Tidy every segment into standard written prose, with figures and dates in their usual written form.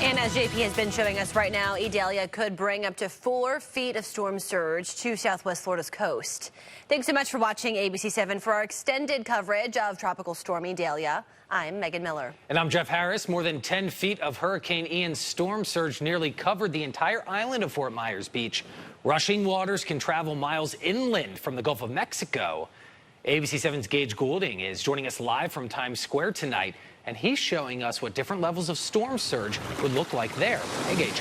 And as JP has been showing us right now, Idalia could bring up to 4 feet of storm surge to southwest Florida's coast. Thanks so much for watching ABC7 for our extended coverage of Tropical Storm Idalia. I'm Megan Miller. And I'm Jeff Harris. More than 10 feet of Hurricane Ian's storm surge nearly covered the entire island of Fort Myers Beach. Rushing waters can travel miles inland from the Gulf of Mexico. ABC7's Gage Goulding is joining us live from Times Square tonight, and he's showing us what different levels of storm surge would look like there. Hey, Gage.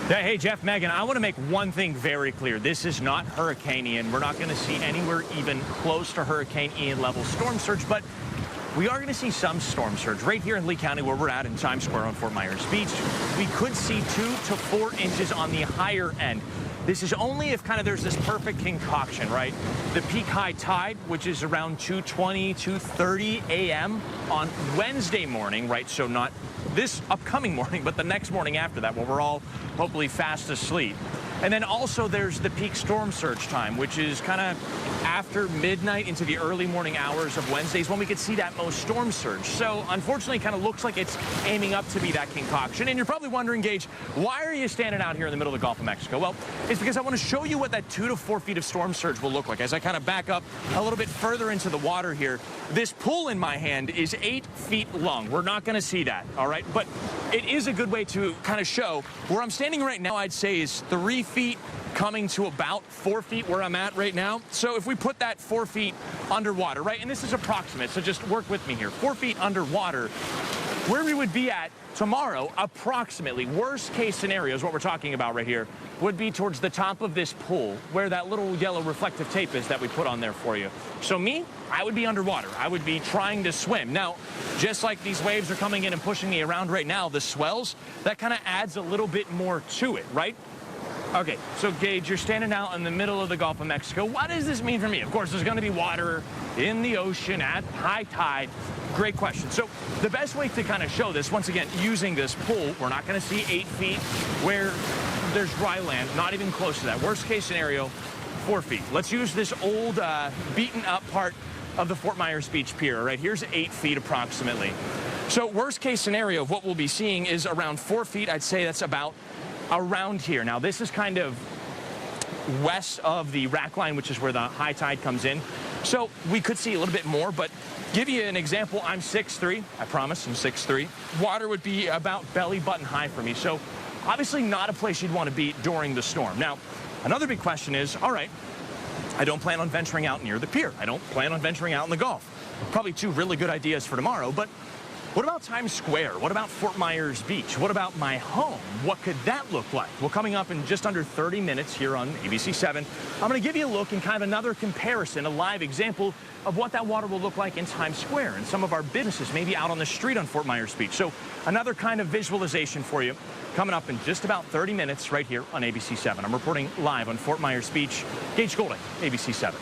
Yeah, hey, Jeff, Megan, I want to make one thing very clear. This is not Hurricane Ian. We're not going to see anywhere even close to Hurricane Ian level storm surge, but we are going to see some storm surge right here in Lee County, where we're at in Times Square on Fort Myers Beach. We could see 2 to 4 inches on the higher end. This is only if there's this perfect concoction, right? The peak high tide, which is around 2:20, 2:30 a.m. on Wednesday morning, right? So not this upcoming morning, but the next morning after that, when we're all hopefully fast asleep. And then also there's the peak storm surge time, which is after midnight into the early morning hours of Wednesdays when we could see that most storm surge. So unfortunately, it looks like it's aiming up to be that concoction. And you're probably wondering, Gage, why are you standing out here in the middle of the Gulf of Mexico? Well, it's because I want to show you what that 2 to 4 feet of storm surge will look like. As I back up a little bit further into the water here, this pool in my hand is 8 feet long. We're not going to see that, all right? But it is a good way to show where I'm standing right now. I'd say is 3 feet coming to about 4 feet where I'm at right now. So if we put that 4 feet underwater, right, and this is approximate, so just work with me here, 4 feet underwater, where we would be at tomorrow, approximately, worst case scenario is what we're talking about right here, would be towards the top of this pool where that little yellow reflective tape is that we put on there for you. So me, I would be underwater. I would be trying to swim. Now, just like these waves are coming in and pushing me around right now, the swells, that adds a little bit more to it, right? Okay, so Gage, you're standing out in the middle of the Gulf of Mexico. What does this mean for me? Of course, there's going to be water in the ocean at high tide. Great question. So the best way to show this, once again, using this pool, we're not going to see 8 feet where there's dry land, not even close to that. Worst case scenario, 4 feet. Let's use this old beaten up part of the Fort Myers Beach Pier, right? Here's 8 feet approximately. So worst case scenario of what we'll be seeing is around 4 feet. I'd say that's about around here. Now, this is west of the rack line, which is where the high tide comes in. So we could see a little bit more, but give you an example, I'm 6'3". I promise I'm 6'3". Water would be about belly button high for me. So obviously not a place you'd want to be during the storm. Now, another big question is, all right, I don't plan on venturing out near the pier. I don't plan on venturing out in the Gulf. Probably 2 really good ideas for tomorrow, but what about Times Square? What about Fort Myers Beach? What about my home? What could that look like? Well, coming up in just under 30 minutes here on ABC7, I'm going to give you a look and another comparison, a live example of what that water will look like in Times Square and some of our businesses, maybe out on the street on Fort Myers Beach. So another visualization for you coming up in just about 30 minutes right here on ABC7. I'm reporting live on Fort Myers Beach. Gage Goulding, ABC7.